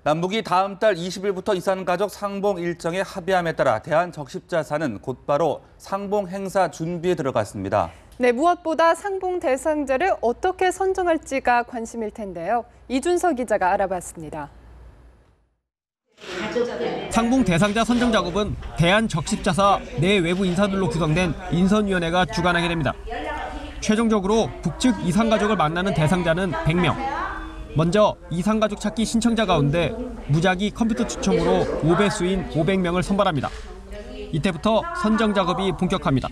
남북이 다음 달 20일부터 이산가족 상봉 일정에 합의함에 따라 대한적십자사는 곧바로 상봉 행사 준비에 들어갔습니다. 네, 무엇보다 상봉 대상자를 어떻게 선정할지가 관심일 텐데요. 이준석 기자가 알아봤습니다. 상봉 대상자 선정 작업은 대한적십자사 내 외부 인사들로 구성된 인선위원회가 주관하게 됩니다. 최종적으로 북측 이산가족을 만나는 대상자는 100명. 먼저 이산가족 찾기 신청자 가운데 무작위 컴퓨터 추첨으로 5배수인 500명을 선발합니다. 이때부터 선정 작업이 본격화합니다.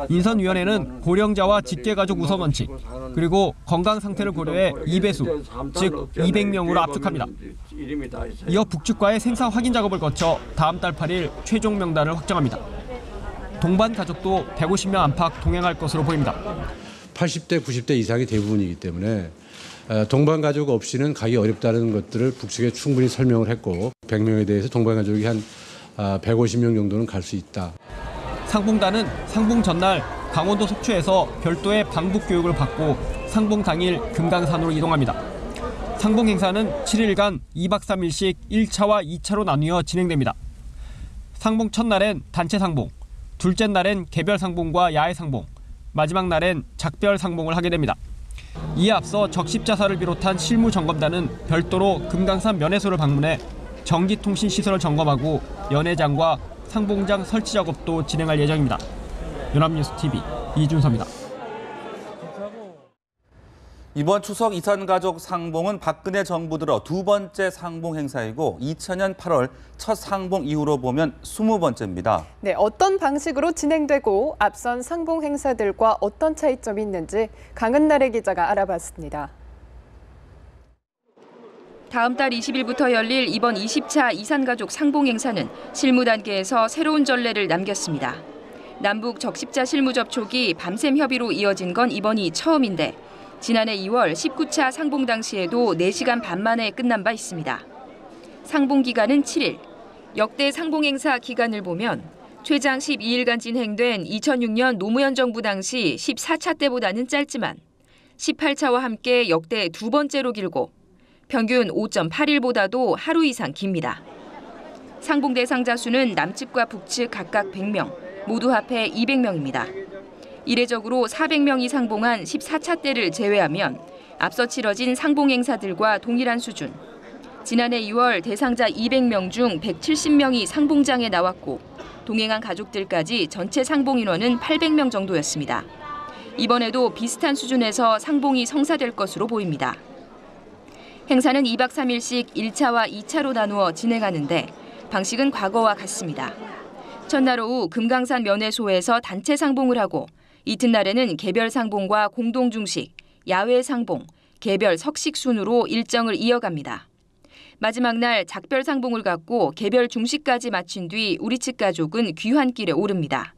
인선위원회는 고령자와 직계가족 우선 원칙, 그리고 건강 상태를 고려해 2배수, 즉 200명으로 압축합니다. 이어 북측과의 생사 확인 작업을 거쳐 다음 달 8일 최종 명단을 확정합니다. 동반 가족도 150명 안팎 동행할 것으로 보입니다. 80대, 90대 이상이 대부분이기 때문에 동반 가족 없이는 가기 어렵다는 것들을 북측에 충분히 설명을 했고 100명에 대해서 동반 가족이 한 150명 정도는 갈 수 있다. 상봉단은 상봉 전날 강원도 속초에서 별도의 방북 교육을 받고 상봉 당일 금강산으로 이동합니다. 상봉 행사는 7일간 2박 3일씩 1차와 2차로 나뉘어 진행됩니다. 상봉 첫날엔 단체 상봉, 둘째 날엔 개별 상봉과 야외 상봉, 마지막 날엔 작별 상봉을 하게 됩니다. 이에 앞서 적십자사를 비롯한 실무점검단은 별도로 금강산 면회소를 방문해 전기통신시설을 점검하고 연회장과 상봉장 설치 작업도 진행할 예정입니다. 연합뉴스TV 이준서입니다. 이번 추석 이산가족 상봉은 박근혜 정부 들어 두 번째 상봉 행사이고 2000년 8월 첫 상봉 이후로 보면 20번째입니다. 네, 어떤 방식으로 진행되고 앞선 상봉 행사들과 어떤 차이점이 있는지 강은나래 기자가 알아봤습니다. 다음 달 20일부터 열릴 이번 20차 이산가족 상봉 행사는 실무 단계에서 새로운 전례를 남겼습니다. 남북 적십자 실무 접촉이 밤샘 협의로 이어진 건 이번이 처음인데 지난해 2월 19차 상봉 당시에도 4시간 반 만에 끝난 바 있습니다. 상봉 기간은 7일. 역대 상봉 행사 기간을 보면 최장 12일간 진행된 2006년 노무현 정부 당시 14차 때보다는 짧지만 18차와 함께 역대 두 번째로 길고 평균 5.8일보다도 하루 이상 깁니다. 상봉 대상자 수는 남측과 북측 각각 100명, 모두 합해 200명입니다. 이례적으로 400명이 상봉한 14차 때를 제외하면 앞서 치러진 상봉 행사들과 동일한 수준. 지난해 2월 대상자 200명 중 170명이 상봉장에 나왔고 동행한 가족들까지 전체 상봉 인원은 800명 정도였습니다. 이번에도 비슷한 수준에서 상봉이 성사될 것으로 보입니다. 행사는 2박 3일씩 1차와 2차로 나누어 진행하는데 방식은 과거와 같습니다. 첫날 오후 금강산 면회소에서 단체 상봉을 하고 이튿날에는 개별 상봉과 공동 중식, 야외 상봉, 개별 석식 순으로 일정을 이어갑니다. 마지막 날 작별 상봉을 갖고 개별 중식까지 마친 뒤 우리 측 가족은 귀환길에 오릅니다.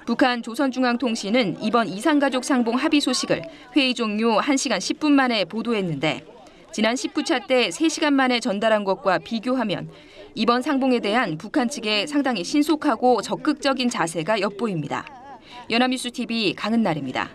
북한 조선중앙통신은 이번 이산가족 상봉 합의 소식을 회의 종료 1시간 10분 만에 보도했는데 지난 19차 때 3시간 만에 전달한 것과 비교하면 이번 상봉에 대한 북한 측의 상당히 신속하고 적극적인 자세가 엿보입니다. 연합뉴스TV 강은나래입니다.